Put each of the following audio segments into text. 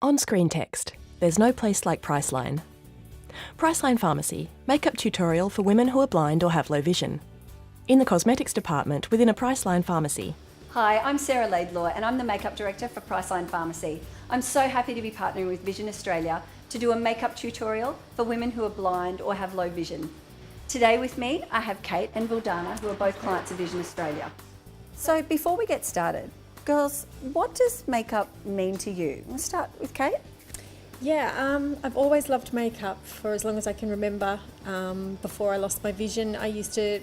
On-screen text. There's no place like Priceline. Priceline Pharmacy. Makeup tutorial for women who are blind or have low vision. In the cosmetics department within a Priceline pharmacy. Hi, I'm Sarah Laidlaw and I'm the Makeup Director for Priceline Pharmacy. I'm so happy to be partnering with Vision Australia to do a makeup tutorial for women who are blind or have low vision. Today with me, I have Kate and Vildana, who are both clients of Vision Australia. So before we get started, girls, what does makeup mean to you? We'll start with Kate. Yeah, I've always loved makeup for as long as I can remember. Before I lost my vision, I used to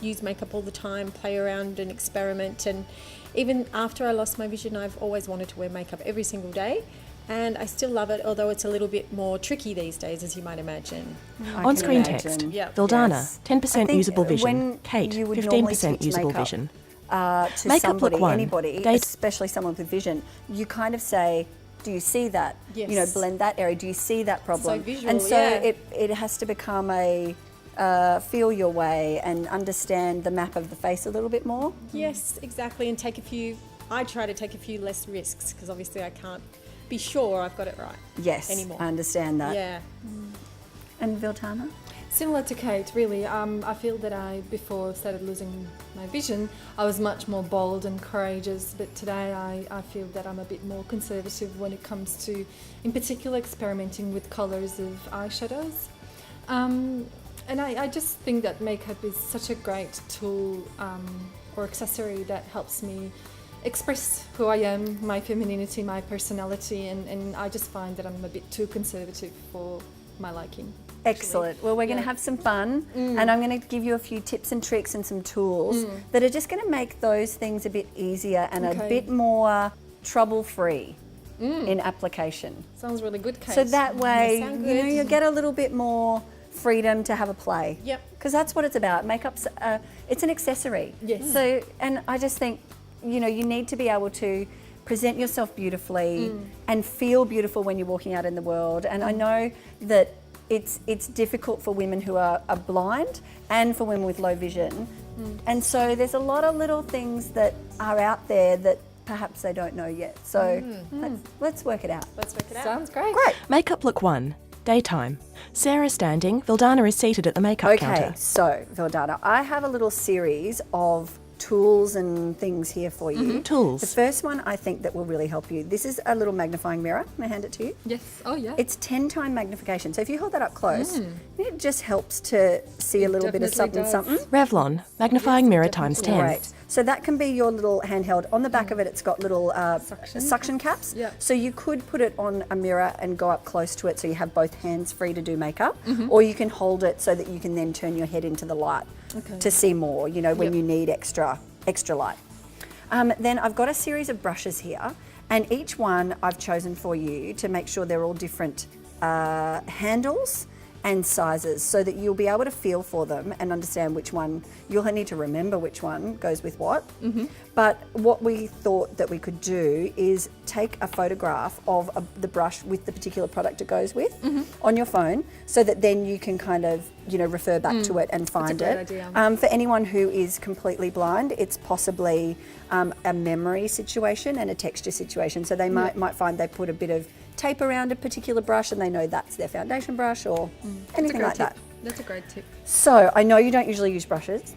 use makeup all the time, play around and experiment, and even after I lost my vision, I've always wanted to wear makeup every single day, and I still love it, although it's a little bit more tricky these days, as you might imagine. On-screen text. Yep. Vildana, Yes. 10% usable vision. Kate, you would normally 15% teach usable makeup, vision. To Makeup somebody, look one. anybody, especially someone with vision, you kind of say, do you see that? Yes. You know, blend that area. Do you see that problem? So visual, and so yeah. it has to become a feel your way and understand the map of the face a little bit more. Yes, exactly, and I try to take a few less risks, because obviously I can't be sure I've got it right Yes, anymore. I understand that. Yeah. And Vildana? Similar to Kate, really. I feel that before I started losing my vision, I was much more bold and courageous, but today I feel that I'm a bit more conservative when it comes to, in particular, experimenting with colours of eyeshadows. And I just think that makeup is such a great tool or accessory that helps me express who I am, my femininity, my personality, and I just find that I'm a bit too conservative for my liking. Excellent. Well, we're going to have some fun, and I'm going to give you a few tips and tricks and some tools that are just going to make those things a bit easier and a bit more trouble-free in application. Sounds really good, Kate. So that way, sound you know, good. you get a little bit more freedom to have a play. Yep. Because that's what it's about. Makeup's, it's an accessory. Yes. So, and I just think, you know, you need to be able to present yourself beautifully and feel beautiful when you're walking out in the world. And I know that it's difficult for women who are blind and for women with low vision. And so there's a lot of little things that are out there that perhaps they don't know yet. So let's work it out. Let's work it out. Sounds great. Great. Makeup look 1. Daytime. Sarah standing, Vildana is seated at the makeup Okay, counter. so Vildana, I have a little series of tools and things here for you. Tools. The first one I think that will really help you. This is a little magnifying mirror. May I hand it to you? Yes. Oh, yeah. It's 10-time magnification. So if you hold that up close, it just helps to see a little bit of definitely something, does. something. Revlon, magnifying mirror times 10. Great. So that can be your little handheld. On the back of it, it's got little suction caps. Yeah. So you could put it on a mirror and go up close to it so you have both hands free to do makeup. Or you can hold it so that you can then turn your head into the light to see more, you know, when you need extra light. Then I've got a series of brushes here, and each one I've chosen for you to make sure they're all different handles and sizes, so that you'll be able to feel for them and understand which one. You'll need to remember which one goes with what. But what we thought that we could do is take a photograph of the brush with the particular product it goes with on your phone, so that then you can kind of, you know, refer back to it and find great it. idea. For anyone who is completely blind, it's possibly a memory situation and a texture situation. So they might find they put a bit of tape around a particular brush and they know that's their foundation brush or anything like that. That's a great tip. So I know you don't usually use brushes.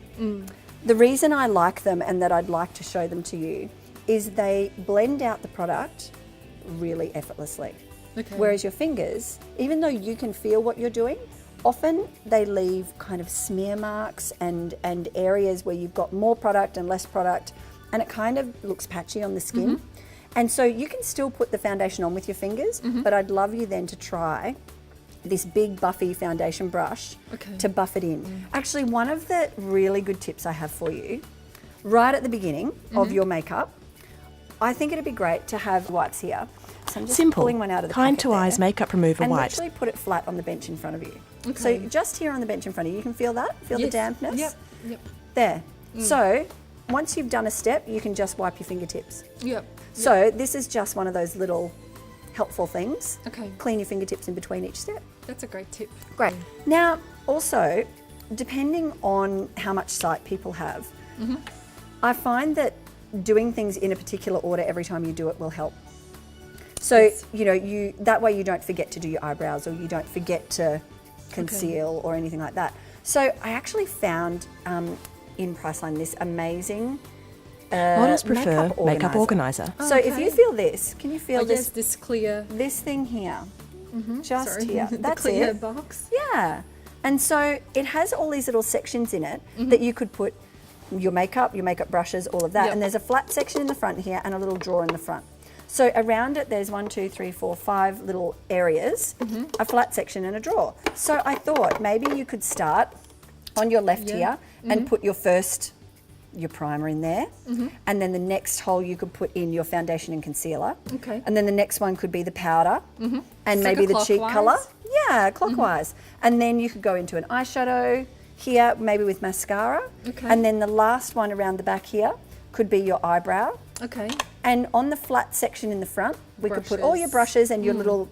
The reason I like them and that I'd like to show them to you is they blend out the product really effortlessly. Okay. Whereas your fingers, even though you can feel what you're doing, often they leave kind of smear marks and areas where you've got more product and less product, and it kind of looks patchy on the skin. And so you can still put the foundation on with your fingers, but I'd love you then to try this big buffy foundation brush to buff it in. Actually, one of the really good tips I have for you, right at the beginning of your makeup, I think it'd be great to have wipes here. So I'm just Simple. pulling one out of the Kind packet to eyes there, makeup remover and wipes. literally put it flat on the bench in front of you. Okay. So just here on the bench in front of you, you can feel that? Feel the Yes. dampness? Yep. There. So once you've done a step, you can just wipe your fingertips. Yep. So this is just one of those little helpful things. Okay. Clean your fingertips in between each step. That's a great tip. Great. Now, also, depending on how much sight people have, I find that doing things in a particular order every time you do it will help. So, you know, that way you don't forget to do your eyebrows, or you don't forget to conceal or anything like that. So I actually found in Priceline this amazing Models prefer makeup organiser. So if you feel this, can you feel this? Yes, this clear. This thing here, just here. the That's clear it. box. Yeah. And so it has all these little sections in it that you could put your makeup brushes, all of that. And there's a flat section in the front here and a little drawer in the front. So around it, there's 1, 2, 3, 4, 5 little areas, a flat section and a drawer. So I thought maybe you could start on your left here and put your primer in there, and then the next hole you could put in your foundation and concealer, and then the next one could be the powder, and maybe the cheek colour. Yeah, clockwise. And then you could go into an eyeshadow here, maybe with mascara, and then the last one around the back here could be your eyebrow. And on the flat section in the front, we could put all your brushes and your little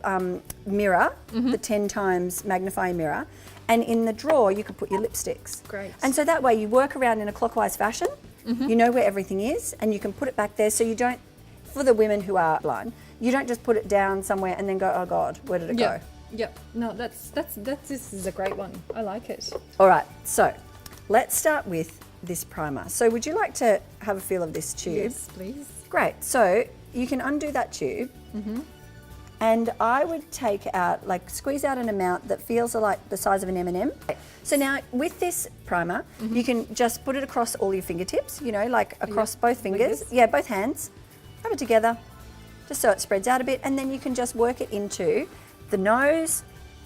mirror, the 10 times magnifying mirror. And in the drawer, you could put your lipsticks. Great. And so that way you work around in a clockwise fashion. You know where everything is, and you can put it back there, so you don't, for the women who are blind, you don't just put it down somewhere and then go, oh God, where did it go? Yep. No, this is a great one. I like it. All right, so let's start with this primer. So would you like to have a feel of this tube? Yes, please. Great. So you can undo that tube, and I would take out, like, squeeze out an amount that feels like the size of an M&M. So now with this primer, you can just put it across all your fingertips, you know, like across both fingers. Yeah, both hands. Rub it together, just so it spreads out a bit, and then you can just work it into the nose,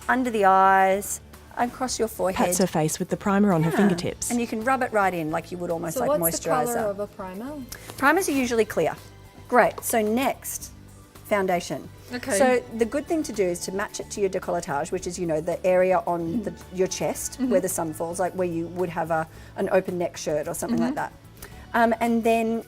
under the eyes, across your forehead. Pats her face with the primer on her fingertips. And you can rub it right in like you would almost like what's the moisturiser. colour of a primer? Primers are usually clear. Great. So next, foundation. So the good thing to do is to match it to your décolletage, which is, you know, the area on your chest where the sun falls, like where you would have an open neck shirt or something like that. And then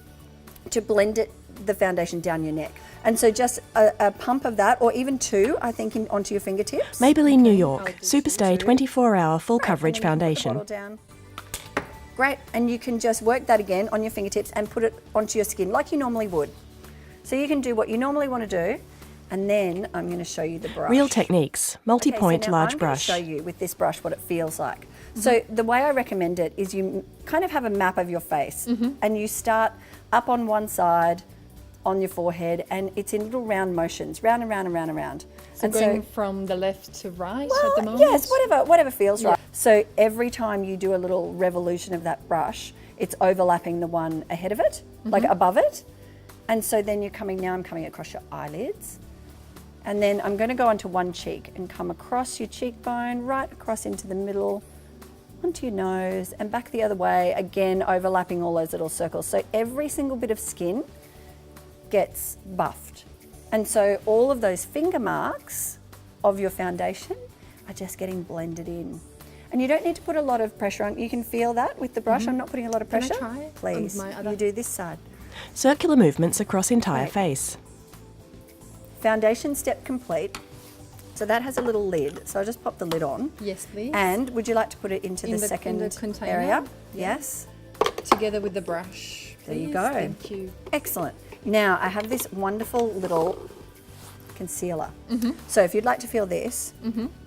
to blend the foundation down your neck. And so just a pump of that, or even 2, I think, onto your fingertips. Maybelline New York, Superstay 24-hour full coverage foundation. Bottle down. Great, and you can just work that again on your fingertips and put it onto your skin like you normally would. So you can do what you normally want to do, and then I'm going to show you the brush. Real Techniques, multi-point so now large I'm brush. going to show you with this brush what it feels like. So the way I recommend it is you kind of have a map of your face, and you start up on one side on your forehead, and it's in little round motions, round and round and round and round. So and going from the left to right at the moment? Yes, whatever feels right. So every time you do a little revolution of that brush, it's overlapping the one ahead of it, like above it. And so then I'm coming across your eyelids. And then I'm going to go onto one cheek and come across your cheekbone, right across into the middle, onto your nose, and back the other way, again overlapping all those little circles. So every single bit of skin gets buffed. And so all of those finger marks of your foundation are just getting blended in. And you don't need to put a lot of pressure on. You can feel that with the brush. I'm not putting a lot of pressure. Can I try it? Please, you do this side. Circular movements across entire face. Foundation step complete. So that has a little lid. So I'll just pop the lid on. Yes, please. And would you like to put it into the second container area? Yes. Together with the brush. There you please. go. Thank you. Excellent. Now I have this wonderful little concealer. So if you'd like to feel this,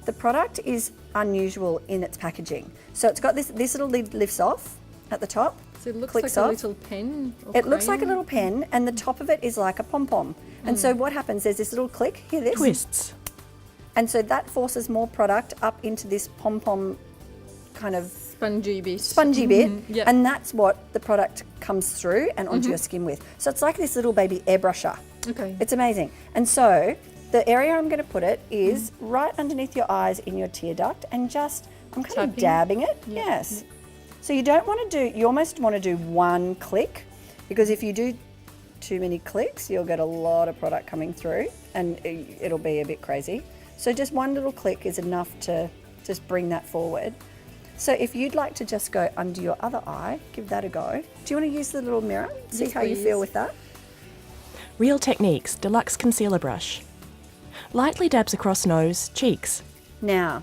the product is unusual in its packaging. So it's got this little lid lifts off at the top. So it looks clicks like off. a little pen. It looks like a little pen, and the top of it is like a pom-pom. And so what happens, there's this little click, hear this? Twists. And so that forces more product up into this pom-pom kind of spongy bit. Yep. And that's what the product comes through and onto your skin with. So it's like this little baby airbrusher. Okay. It's amazing. And so the area I'm going to put it is right underneath your eyes in your tear duct, and I'm kind of dabbing it. Yep. Yes. So you don't want to you almost want to do one click, because if you do too many clicks, you'll get a lot of product coming through and it'll be a bit crazy. So just one little click is enough to just bring that forward. So if you'd like to just go under your other eye, give that a go. Do you want to use the little mirror? See how you feel with that? Real Techniques Deluxe Concealer Brush. Lightly dabs across nose, cheeks. Now,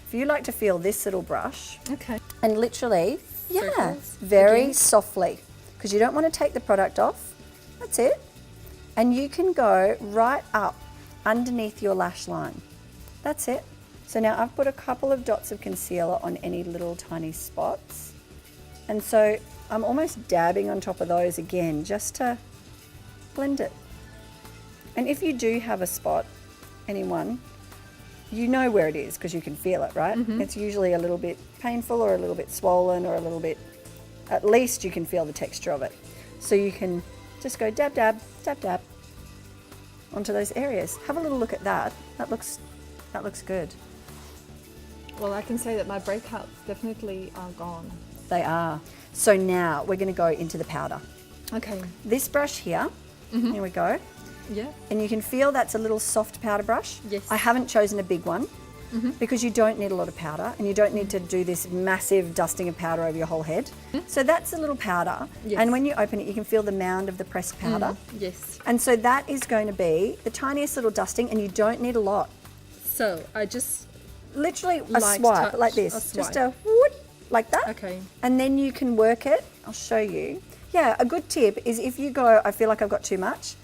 if you like to feel this little brush, Okay. and literally, Circles. very Again. softly, because you don't want to take the product off. That's it. And you can go right up underneath your lash line. That's it. So now I've put a couple of dots of concealer on any little tiny spots. And so I'm almost dabbing on top of those again, just to blend it. And if you do have a spot, anyone, you know where it is because you can feel it, right? It's usually a little bit painful or a little bit swollen or a little bit, at least you can feel the texture of it. So you can just go dab, dab, dab, dab onto those areas. Have a little look at that. That looks good. Well, I can say that my breakouts definitely are gone. They are. So now we're going to go into the powder. Okay. This brush here, here we go. Yeah. And you can feel that's a little soft powder brush. Yes. I haven't chosen a big one because you don't need a lot of powder and you don't need to do this massive dusting of powder over your whole head. So that's a little powder. Yes. And when you open it, you can feel the mound of the pressed powder. Yes. And so that is going to be the tiniest little dusting and you don't need a lot. So I just Literally a Light swipe touch, like this. a swipe. Just a whoop, like that. Okay. And then you can work it. I'll show you. Yeah, a good tip is if you go, I feel like I've got too much,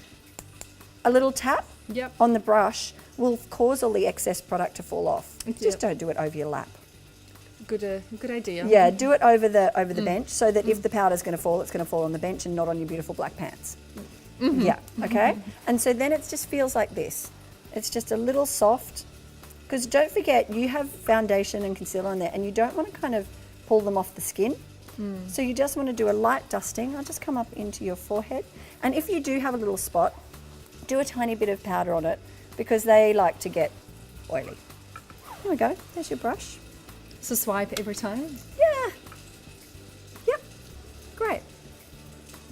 a little tap Yep. on the brush will cause all the excess product to fall off. Yep. Just don't do it over your lap. Good idea. Yeah, do it over the bench so that if the powder's going to fall, it's going to fall on the bench and not on your beautiful black pants. Yeah, okay? And so then it just feels like this. It's just a little soft, because don't forget you have foundation and concealer on there and you don't want to kind of pull them off the skin. So you just want to do a light dusting. I'll just come up into your forehead. And if you do have a little spot, do a tiny bit of powder on it because they like to get oily. There we go, there's your brush. So swipe every time. Yeah. Yep. Great.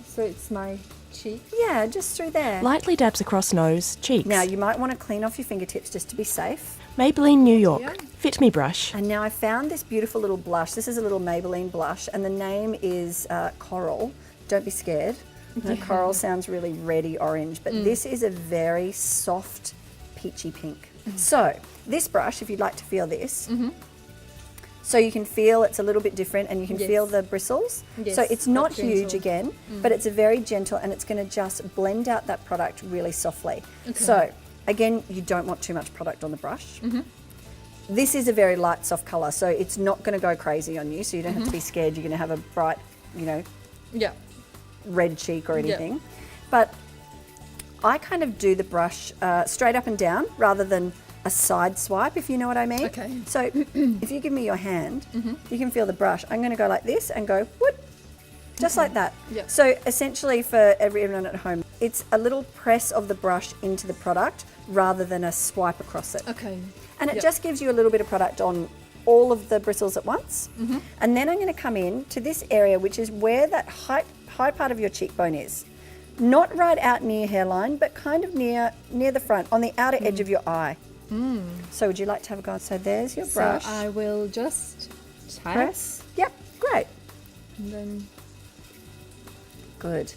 So it's my cheek. Yeah, just through there. Lightly dabs across nose, cheeks. Now you might want to clean off your fingertips just to be safe. Maybelline New York. Yeah. Fit Me brush. And now I found this beautiful little blush. This is a little Maybelline blush and the name is Coral. Don't be scared. No, coral sounds really reddy orange, but this is a very soft peachy pink. So this brush, if you'd like to feel this, so you can feel it's a little bit different and you can feel the bristles. Yes, So it's not that's huge gentle. again, but it's a very gentle and it's going to just blend out that product really softly. So again, you don't want too much product on the brush. This is a very light, soft colour, so it's not going to go crazy on you, so you don't have to be scared you're going to have a bright, you know, Yeah. red cheek or anything. But I kind of do the brush straight up and down rather than a side swipe, if you know what I mean. Okay. So if you give me your hand, you can feel the brush. I'm going to go like this and go whoop, just like that. Yeah. So essentially for everyone at home, it's a little press of the brush into the product rather than a swipe across it. Okay. And it just gives you a little bit of product on all of the bristles at once. And then I'm going to come in to this area, which is where that high part of your cheekbone is. Not right out near hairline, but kind of near the front, on the outer edge of your eye. So would you like to have a go? So there's your brush. So I will just tap. Press. Yep, great. And then Good.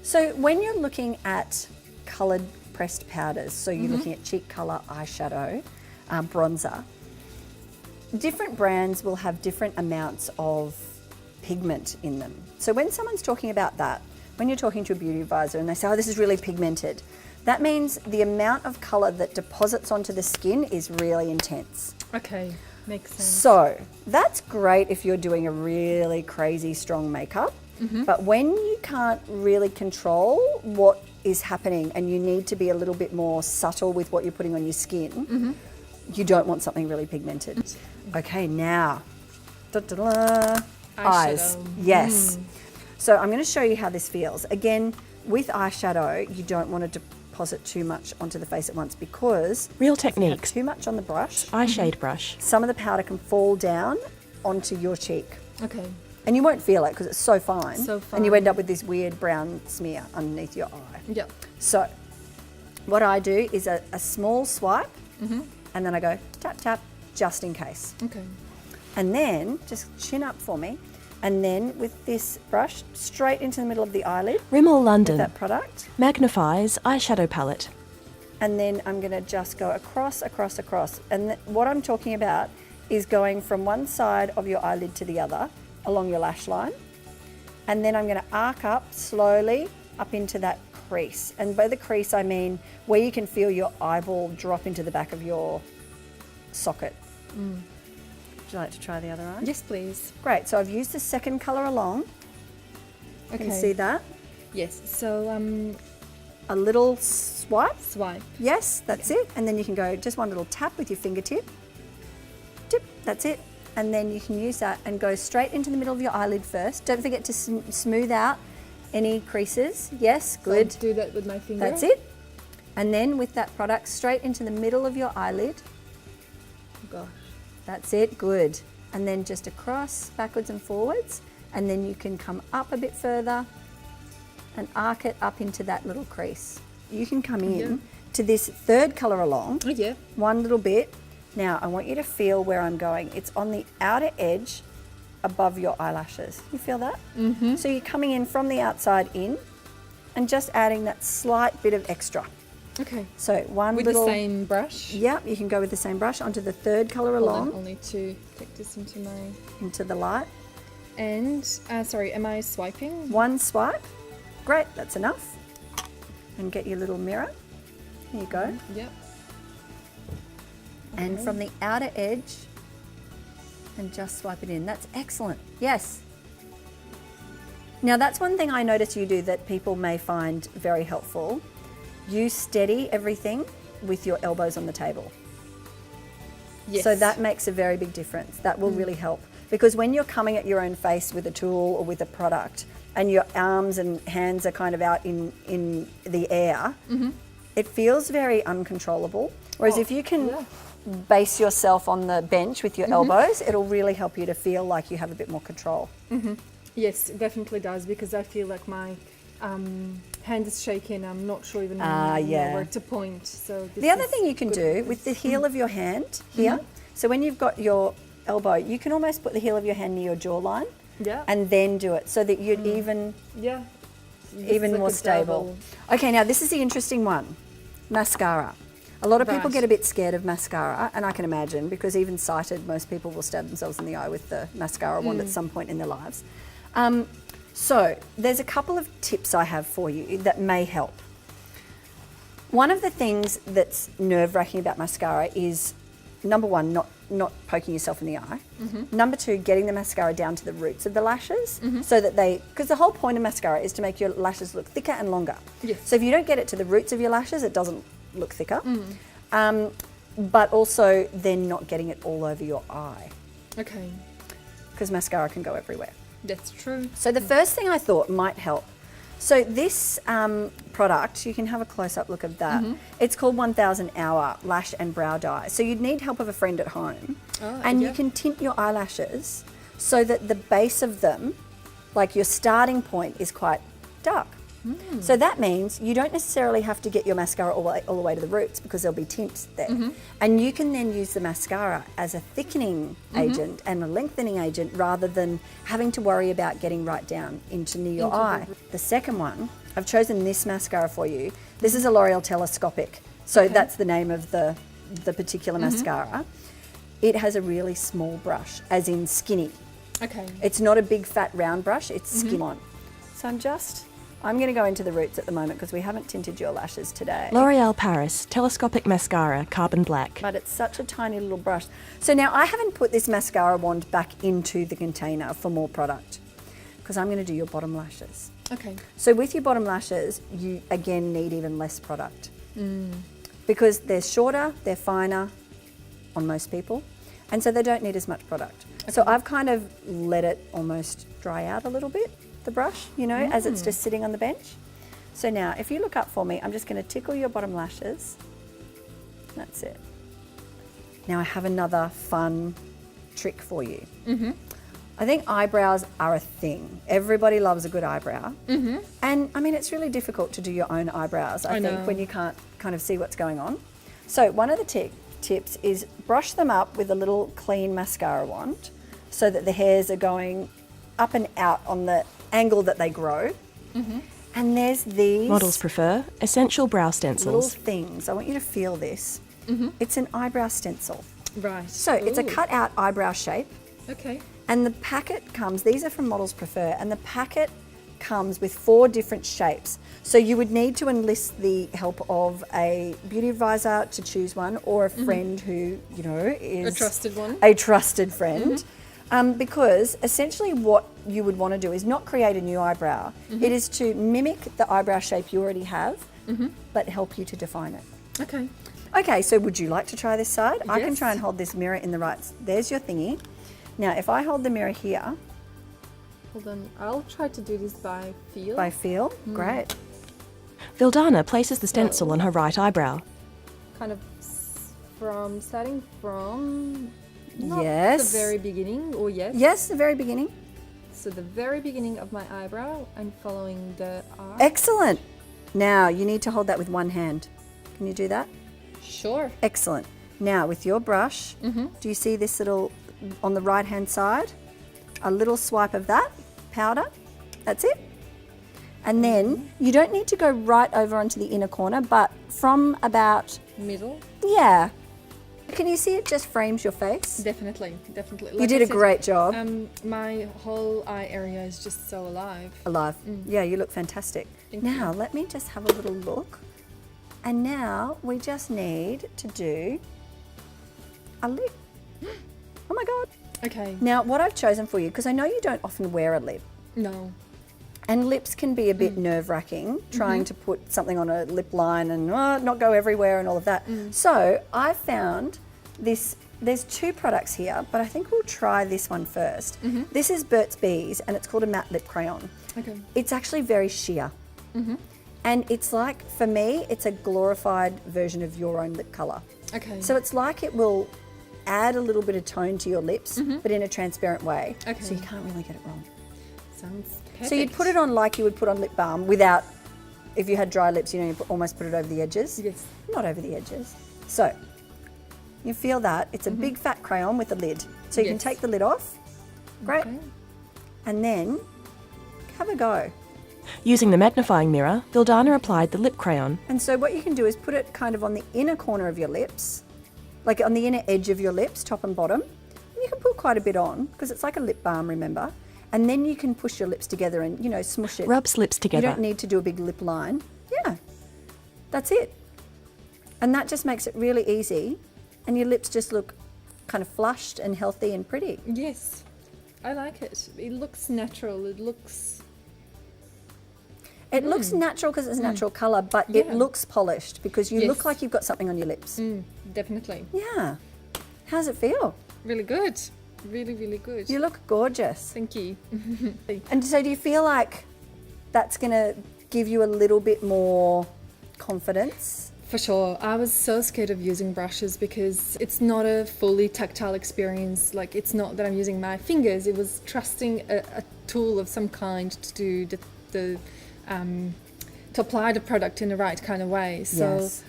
So when you're looking at coloured pressed powders, so you're looking at cheek colour, eyeshadow, bronzer, different brands will have different amounts of pigment in them. So when someone's talking about that, when you're talking to a beauty advisor and they say, oh, this is really pigmented, that means the amount of colour that deposits onto the skin is really intense. okay, makes sense. So that's great if you're doing a really crazy strong makeup, but when you can't really control what is happening and you need to be a little bit more subtle with what you're putting on your skin, you don't want something really pigmented. Okay, now, eyes. Yes. So I'm going to show you how this feels. Again, with eyeshadow, you don't want to deposit too much onto the face at once because Real if you have techniques. too much on the brush, Eyeshade brush. some of the powder can fall down onto your cheek. Okay. And you won't feel it because it's so fine. So And you end fine. up with this weird brown smear underneath your eye. Yeah. So what I do is a small swipe and then I go tap, tap, just in case. Okay. And then just chin up for me. And then with this brush, straight into the middle of the eyelid RIMMEL with London. that product. Magnif'Eyes eyeshadow palette. And then I'm going to just go across, across, across. And what I'm talking about is going from one side of your eyelid to the other along your lash line. And then I'm going to arc up slowly up into that crease. And by the crease, I mean where you can feel your eyeball drop into the back of your socket. Would you like to try the other eye? Yes, please. Great. So I've used the second colour along. You can see that. Yes. So A little swipe. swipe. Yes, that's it. And then you can go just one little tap with your fingertip. Tip, that's it. And then you can use that and go straight into the middle of your eyelid first. Don't forget to smooth out any creases. Yes, good. So do that with my finger. That's it. And then with that product straight into the middle of your eyelid. Gosh. That's it, good. And then just across, backwards and forwards. And then you can come up a bit further and arc it up into that little crease. You can come in to this third colour along, Oh yeah. one little bit. Now I want you to feel where I'm going. It's on the outer edge above your eyelashes. You feel that? Mm-hmm. So you're coming in from the outside in and just adding that slight bit of extra. Okay. So one With little... the same brush. Yeah, you can go with the same brush onto the third colour Hold on, along, I'll need to take this into my... into the light. And, sorry, am I swiping? One swipe. Great, that's enough. And get your little mirror. Here you go. Yep. And from the outer edge, and just swipe it in. That's excellent. Yes. Now that's one thing I notice you do that people may find very helpful. You steady everything with your elbows on the table. Yes. So that makes a very big difference. That will really help. Because when you're coming at your own face with a tool or with a product and your arms and hands are kind of out in the air, it feels very uncontrollable. Whereas if you can base yourself on the bench with your elbows, it'll really help you to feel like you have a bit more control. Yes, it definitely does, because I feel like my hand is shaking. I'm not sure even where to point. So this The other is thing you can good. do with the heel of your hand here, so when you've got your elbow, you can almost put the heel of your hand near your jawline and then do it so that you'd even like more a stable. Okay, now this is the interesting one, mascara. A lot of people Right. get a bit scared of mascara, and I can imagine, because even sighted, most people will stab themselves in the eye with the mascara wand at some point in their lives. So there's a couple of tips I have for you that may help. One of the things that's nerve-wracking about mascara is, number one, not poking yourself in the eye. Number two, getting the mascara down to the roots of the lashes so that because the whole point of mascara is to make your lashes look thicker and longer. Yes. So if you don't get it to the roots of your lashes, it doesn't look thicker. But also then not getting it all over your eye, Okay, because mascara can go everywhere. that's true. So the first thing I thought might help. So this product, you can have a close-up look of that. It's called 1000 Hour Lash and Brow Dye. So you'd need help of a friend at home. And you can tint your eyelashes so that the base of them, like your starting point, is quite dark. So that means you don't necessarily have to get your mascara all the way to the roots, because there'll be tints there. And you can then use the mascara as a thickening agent and a lengthening agent, rather than having to worry about getting right down into near your eye. The second one, I've chosen this mascara for you. This is a L'Oreal Telescopic. So that's the name of the particular mascara. It has a really small brush, as in skinny. Okay. It's not a big fat round brush, it's skin on. So I'm going to go into the roots at the moment, because we haven't tinted your lashes today. L'Oreal Paris Telescopic Mascara Carbon Black. But it's such a tiny little brush. So now I haven't put this mascara wand back into the container for more product, because I'm going to do your bottom lashes. Okay. So with your bottom lashes, you again need even less product, because they're shorter, they're finer on most people, and so they don't need as much product. So I've kind of let it almost dry out a little bit, the brush, as it's just sitting on the bench. So now if you look up for me, I'm just going to tickle your bottom lashes. That's it. Now I have another fun trick for you. I think eyebrows are a thing. Everybody loves a good eyebrow. And I mean, it's really difficult to do your own eyebrows, I think, when you can't kind of see what's going on. So one of the tips is brush them up with a little clean mascara wand, so that the hairs are going up and out on the angle that they grow. And there's these Models prefer essential brow little stencils. things. I want you to feel this. It's an eyebrow stencil. Right. So it's a Ooh. cut out eyebrow shape. Okay. And the packet comes, these are from Models Prefer, and the packet comes with 4 different shapes. So you would need to enlist the help of a beauty advisor to choose one, or a friend who, you know, is A trusted one. a trusted friend. Because essentially what you would want to do is not create a new eyebrow. It is to mimic the eyebrow shape you already have, but help you to define it. Okay. Okay, so would you like to try this side? I can Yes. try and hold this mirror in the right. There's your thingy. Now, if I hold the mirror here Hold on. I'll try to do this by feel. by feel, great. Vildana places the stencil on her right eyebrow. Kind of starting from not Yes. the very beginning, or yes. Yes, the very beginning. So the very beginning of my eyebrow and following the arc. Excellent. Now, you need to hold that with one hand. Can you do that? Sure. Excellent. Now, with your brush, do you see this little, on the right-hand side, a little swipe of that powder? That's it. And then, you don't need to go right over onto the inner corner, but from about, Middle. yeah. Can you see it just frames your face? Definitely, definitely. You Like did I a said, great job. My whole eye area is just so alive. Alive. Yeah, you look fantastic. Thank Now, let me just have a little look. And now, we just need to do a lip. Oh my God. Okay. Now, what I've chosen for you, because I know you don't often wear a lip, No. and lips can be a bit nerve-wracking, trying to put something on a lip line and not go everywhere and all of that. So I found this, there's 2 products here, but I think we'll try this one first. This is Burt's Bees, and it's called a matte lip crayon. Okay. It's actually very sheer. And it's like, for me, it's a glorified version of your own lip colour. Okay. So it's like it will add a little bit of tone to your lips, but in a transparent way. Okay. So you can't really get it wrong. Sounds perfect. So you'd put it on like you would put on lip balm without, if you had dry lips, you know, you almost put it over the edges. Yes. Not over the edges. So you feel that. It's a big fat crayon with a lid. So you can Yes. take the lid off. Great. Okay. And then have a go. Using the magnifying mirror, Vildana applied the lip crayon. And so what you can do is put it kind of on the inner corner of your lips, like on the inner edge of your lips, top and bottom. And you can put quite a bit on because it's like a lip balm, remember? And then you can push your lips together and, you know, smush it. Rubs lips You together. don't need to do a big lip line. Yeah, that's it. And that just makes it really easy. And your lips just look kind of flushed and healthy and pretty. Yes. I like it. It looks natural. It looks... It looks natural because it's natural colour, but it Yeah. looks polished because you look Yes. like you've got something on your lips. Definitely. Yeah. How's it feel? Really good. Really, really good. You look gorgeous. Thank you. And so do you feel like that's going to give you a little bit more confidence? For sure. I was so scared of using brushes because it's not a fully tactile experience. Like, it's not that I'm using my fingers. It was trusting a tool of some kind to do to apply the product in the right kind of way. So Yes.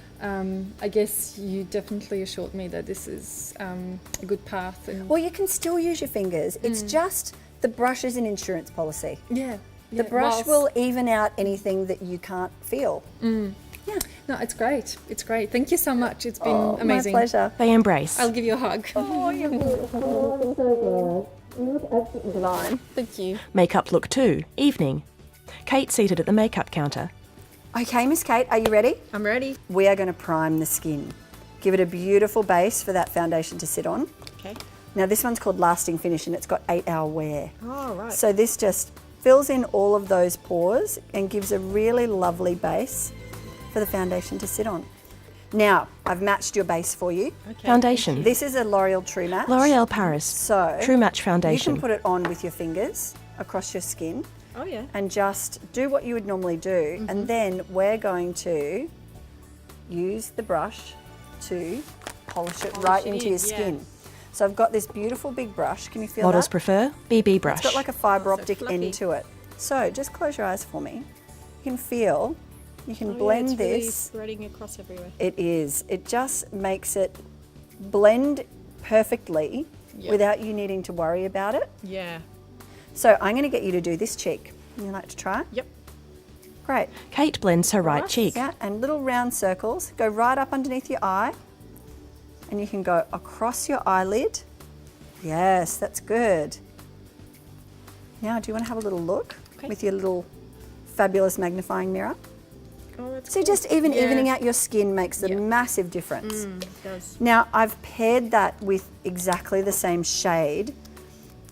I guess you definitely assured me that this is a good path. And Well, you can still use your fingers. It's just the brush is an insurance policy. yeah, The brush will even out anything that you can't feel. Yeah. No, it's great. It's great. Thank you so much. It's been Oh, amazing. my pleasure. They embrace. I'll give you a hug. Oh, you're beautiful. I'm so glad. You look absolutely divine. Thank you. Makeup look 2, evening. Kate seated at the makeup counter. Okay, Miss Kate, are you ready? I'm ready. We are going to prime the skin. Give it a beautiful base for that foundation to sit on. Okay. Now this one's called Lasting Finish and it's got 8-hour wear. Oh, right. So this just fills in all of those pores and gives a really lovely base for the foundation to sit on. Now, I've matched your base for you. Okay. Foundation. This is a L'Oreal True Match. L'Oreal Paris. So True Match you Foundation. can put it on with your fingers across your skin Oh, yeah. and just do what you would normally do. And then we're going to use the brush to polish it right it into in, your skin. So I've got this beautiful big brush. Can you feel Models that? prefer BB brush. It's got like a fibre optic fluffy. end to it. So just close your eyes for me. You can feel, you can Oh, yeah, blend it's really this. spreading across everywhere. It is. It just makes it blend perfectly Yep. without you needing to worry about it. Yeah. So I'm going to get you to do this cheek. You like to try? Yep. Great. Kate blends her right cheek. Yeah, and little round circles. Go right up underneath your eye. And you can go across your eyelid. Yes, that's good. Now, do you want to have a little look Okay. with your little fabulous magnifying mirror. Oh, that's So cool. just even Yeah. evening out your skin makes a Yeah. massive difference. It does. Now, I've paired that with exactly the same shade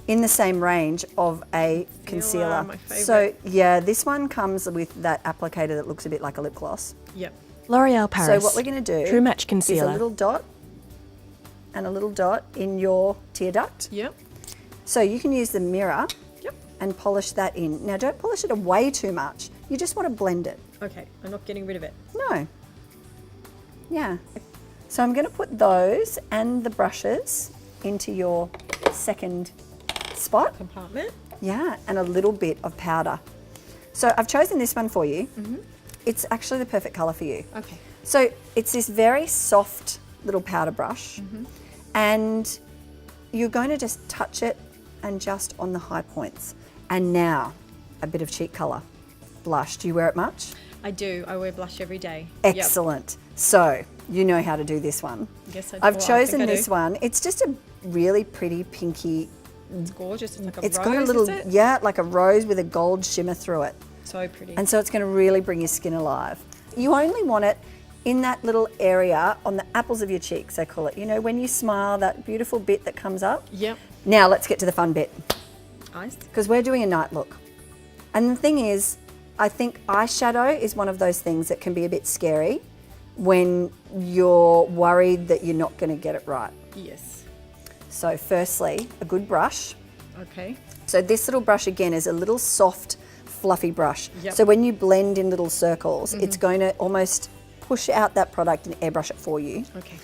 in the same range of a concealer. my So favourite. yeah, this one comes with that applicator that looks a bit like a lip gloss. Yep. L'Oreal Paris. So what we're going to do True Match is a Concealer. little dot and a little dot in your tear duct. Yep. So you can use the mirror Yep. and polish that in. Now don't polish it away too much. You just want to blend it. Okay, I'm not getting rid of it. No. Yeah. So I'm going to put those and the brushes into your second spot. Compartment. Yeah, and a little bit of powder. So I've chosen this one for you. It's actually the perfect colour for you. Okay. So it's this very soft little powder brush, and you're going to just touch it and just on the high points. And now, a bit of cheek colour. Blush. Do you wear it much? I do. I wear blush every day. Excellent. So you know how to do this one. Yes, I do. I've Well, I chosen think I this do. one. It's just a really pretty pinky. It's gorgeous. It's like a It's rose, got a little, is it? yeah, like a rose with a gold shimmer through it. So pretty. And so it's going to really bring your skin alive. You only want it in that little area on the apples of your cheeks, they call it. You know, when you smile, that beautiful bit that comes up. Yep. Now let's get to the fun bit, Eyes. because we're doing a night look. And the thing is, I think eyeshadow is one of those things that can be a bit scary when you're worried that you're not going to get it right. Yes. So firstly, a good brush. Okay. So this little brush again is a little soft, fluffy brush. Yep. So when you blend in little circles, it's going to almost push out that product and airbrush it for you. Okay.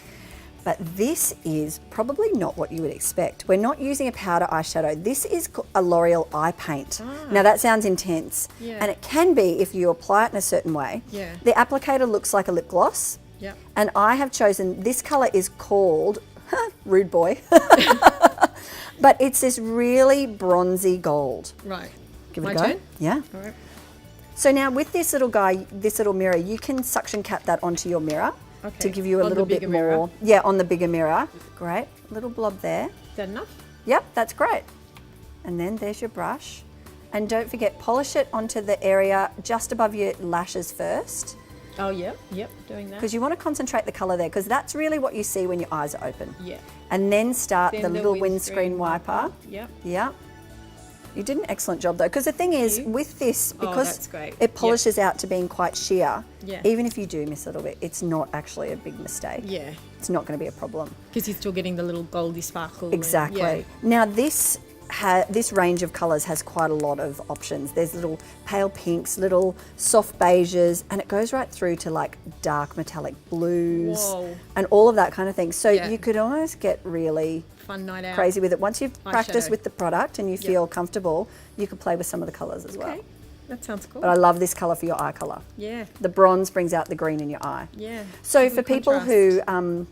But this is probably not what you would expect. We're not using a powder eyeshadow. This is a L'Oreal eye paint. Now that sounds intense. Yeah. And it can be if you apply it in a certain way. Yeah. The applicator looks like a lip gloss. Yep. And I have chosen, this colour is called, rude boy, but it's this really bronzy gold. Right. Give it My a go. turn? Yeah. All right. So now with this little guy, this little mirror, you can suction cap that onto your mirror to Okay. give you a On the little bit bigger more. mirror? Yeah, on the bigger mirror. Great. Little blob there. Is that enough? Yep, that's great. And then there's your brush. And don't forget, polish it onto the area just above your lashes first, Oh, yep. Yep. Doing that. because you want to concentrate the colour there, because that's really what you see when your eyes are open. Yeah. And then start Then the the little windscreen windscreen wiper. Yep. Yeah. You did an excellent job though, because the thing is, with this, because that's great. it polishes out to being quite sheer, Yeah. even if you do miss a little bit, it's not actually a big mistake. Yeah. It's not going to be a problem. Because you're still getting the little goldy sparkle. and- Exactly. yeah. Now this range of colours has quite a lot of options. There's little pale pinks, little soft beiges, and it goes right through to like dark metallic blues Whoa. and all of that kind of thing. So Yeah. you could almost get really Fun night out. crazy with it. Once you've practiced Eyeshadow. with the product and you feel comfortable, you could play with some of the colours as well. Okay. That sounds cool. But I love this colour for your eye colour. Yeah. The bronze brings out the green in your eye. Yeah. So Good for people contrast.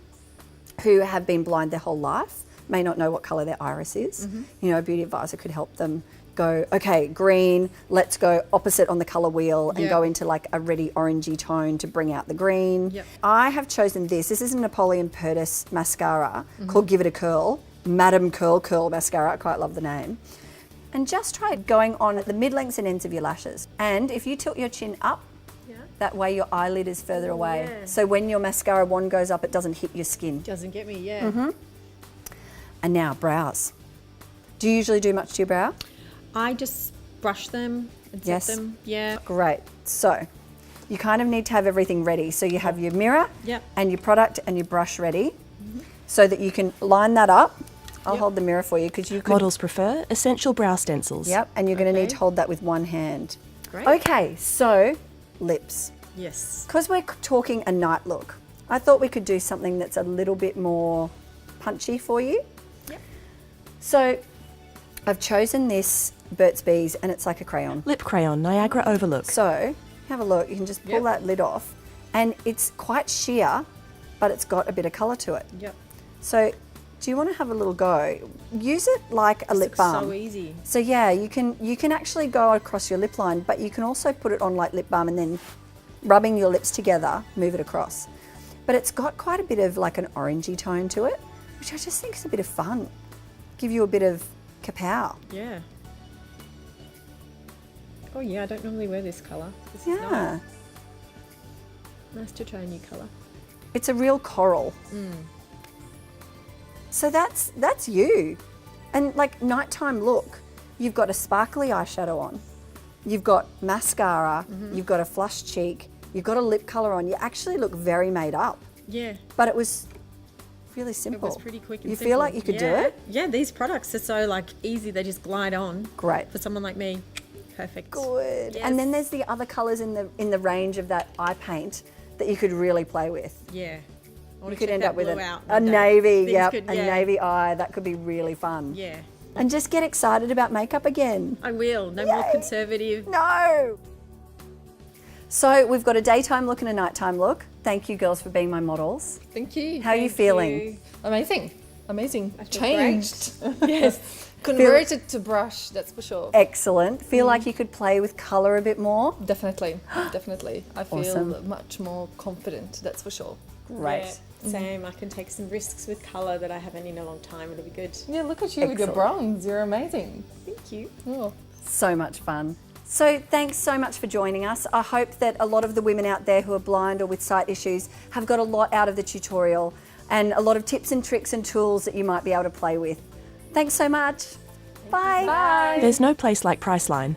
who have been blind their whole life, may not know what colour their iris is, Mm-hmm. you know, a beauty advisor could help them go, okay, green, let's go opposite on the colour wheel and Yeah. go into like a reddy orangey tone to bring out the green. Yep. I have chosen this. This is a Napoleon PERDIS mascara Mm-hmm. called Give It a Curl, Madam Curl mascara. I quite love the name. And just try going on at the mid-lengths and ends of your lashes. And if you tilt your chin up, that way your eyelid is further away. yeah. So when your mascara wand goes up, it doesn't hit your skin. Doesn't get me, yeah. Mm-hmm. And now brows. Do you usually do much to your brow? I just brush them and set Yes. them. Yeah. Great. So you kind of need to have everything ready. So you have your mirror Yep. and your product and your brush ready so that you can line that up. I'll Yep. hold the mirror for you because you could. Models prefer essential brow stencils. Yep, and you're going to need Okay. to hold that with one hand. Great. Okay, so lips. Yes. Because we're talking a night look, I thought we could do something that's a little bit more punchy for you. Yep. So I've chosen this Burt's Bees and it's like a crayon. Lip Crayon Niagara Overlook. So have a look, you can just pull Yep. that lid off and it's quite sheer, but it's got a bit of colour to it. Yep. So do you want to have a little go? Use it like a lip Looks balm. so easy. So yeah, you can actually go across your lip line, but you can also put it on like lip balm and then rubbing your lips together, move it across. But it's got quite a bit of like an orangey tone to it, which I just think is a bit of fun. Give you a bit of kapow. Yeah. Oh yeah, I don't normally wear this colour. This is Yeah. nice to try a new colour. It's a real coral. So that's you. And like nighttime look, you've got a sparkly eyeshadow on, you've got mascara, you've got a flush cheek, you've got a lip colour on. You actually look very made up. Yeah. But it was really simple. It was pretty quick and You simple. feel like you could do it? Yeah, these products are so like easy, they just glide on. Great. For someone like me, perfect. Good. Yes. And then there's the other colours in the range of that eye paint that you could really play with. Yeah. You could end up with a one day. navy, Things yep, could- a navy eye. That could be really fun. Yeah. And just get excited about makeup again. I will. No more Yay. conservative. No. So we've got a daytime look and a nighttime look. Thank you girls for being my models. Thank you. How are you feeling? Amazing. Amazing. feel Changed. Yes. Converted to brush, that's for sure. Excellent. Feel like you could play with colour a bit more? Definitely. Definitely. I feel Awesome. much more confident, that's for sure. Great. Yeah, same. I can take some risks with colour that I haven't in a long time. It'll be good. Yeah, look at you with your Excellent. bronze. You're amazing. Thank you. Oh. So much fun. So thanks so much for joining us. I hope that a lot of the women out there who are blind or with sight issues have got a lot out of the tutorial and a lot of tips and tricks and tools that you might be able to play with. Thanks so much. Bye. Bye. There's no place like Priceline.